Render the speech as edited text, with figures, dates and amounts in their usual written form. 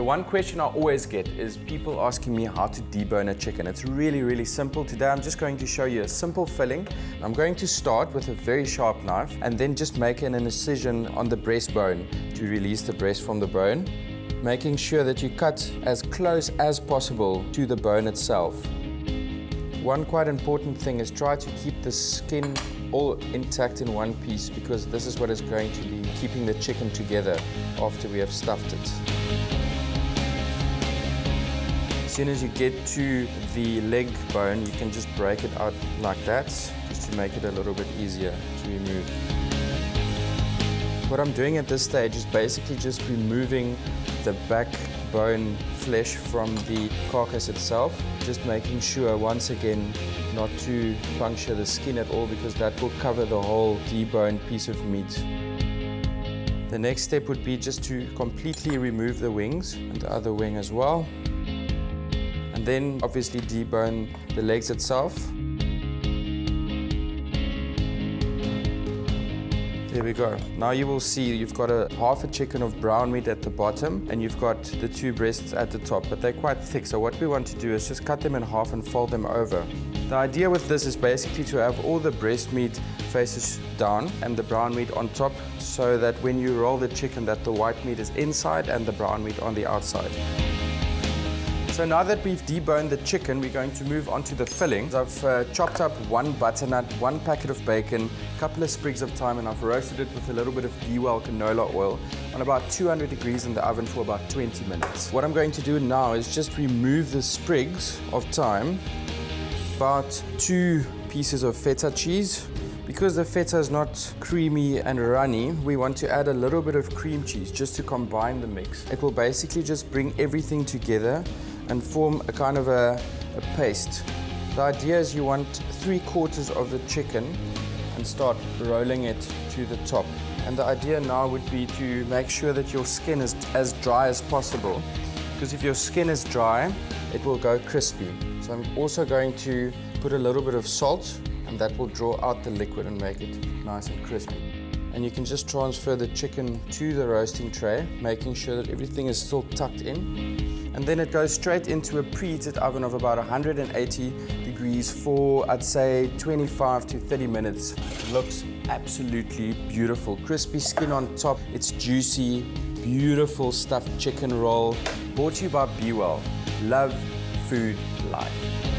So one question I always get is people asking me how to debone a chicken. It's really, really simple. Today I'm just going to show you a simple filling. I'm going to start with a very sharp knife and then just make an incision on the breastbone to release the breast from the bone, making sure that you cut as close as possible to the bone itself. One quite important thing is try to keep the skin all intact in one piece, because this is what is going to be keeping the chicken together after we have stuffed it. As soon as you get to the leg bone, you can just break it out like that, just to make it a little bit easier to remove. What I'm doing at this stage is basically just removing the backbone flesh from the carcass itself, just making sure once again not to puncture the skin at all, because that will cover the whole deboned piece of meat. The next step would be just to completely remove the wings and the other wing as well. And then obviously debone the legs itself. There we go. Now you will see you've got half a chicken of brown meat at the bottom and you've got the two breasts at the top, but they're quite thick. So what we want to do is just cut them in half and fold them over. The idea with this is basically to have all the breast meat faces down and the brown meat on top, so that when you roll the chicken that the white meat is inside and the brown meat on the outside. So now that we've deboned the chicken, we're going to move on to the fillings. I've chopped up one butternut, one packet of bacon, a couple of sprigs of thyme, and I've roasted it with a little bit of dewell canola oil on about 200 degrees in the oven for about 20 minutes. What I'm going to do now is just remove the sprigs of thyme, about 2 pieces of feta cheese. Because the feta is not creamy and runny, we want to add a little bit of cream cheese just to combine the mix. It will basically just bring everything together and form a kind of a paste. The idea is you want 3/4 of the chicken and start rolling it to the top. And the idea now would be to make sure that your skin is as dry as possible, because if your skin is dry, it will go crispy. So I'm also going to put a little bit of salt, and that will draw out the liquid and make it nice and crispy. And you can just transfer the chicken to the roasting tray, making sure that everything is still tucked in. And then it goes straight into a preheated oven of about 180 degrees for, I'd say, 25 to 30 minutes. It looks absolutely beautiful. Crispy skin on top, it's juicy, beautiful stuffed chicken roll. Brought to you by Be Well. Love, food, life.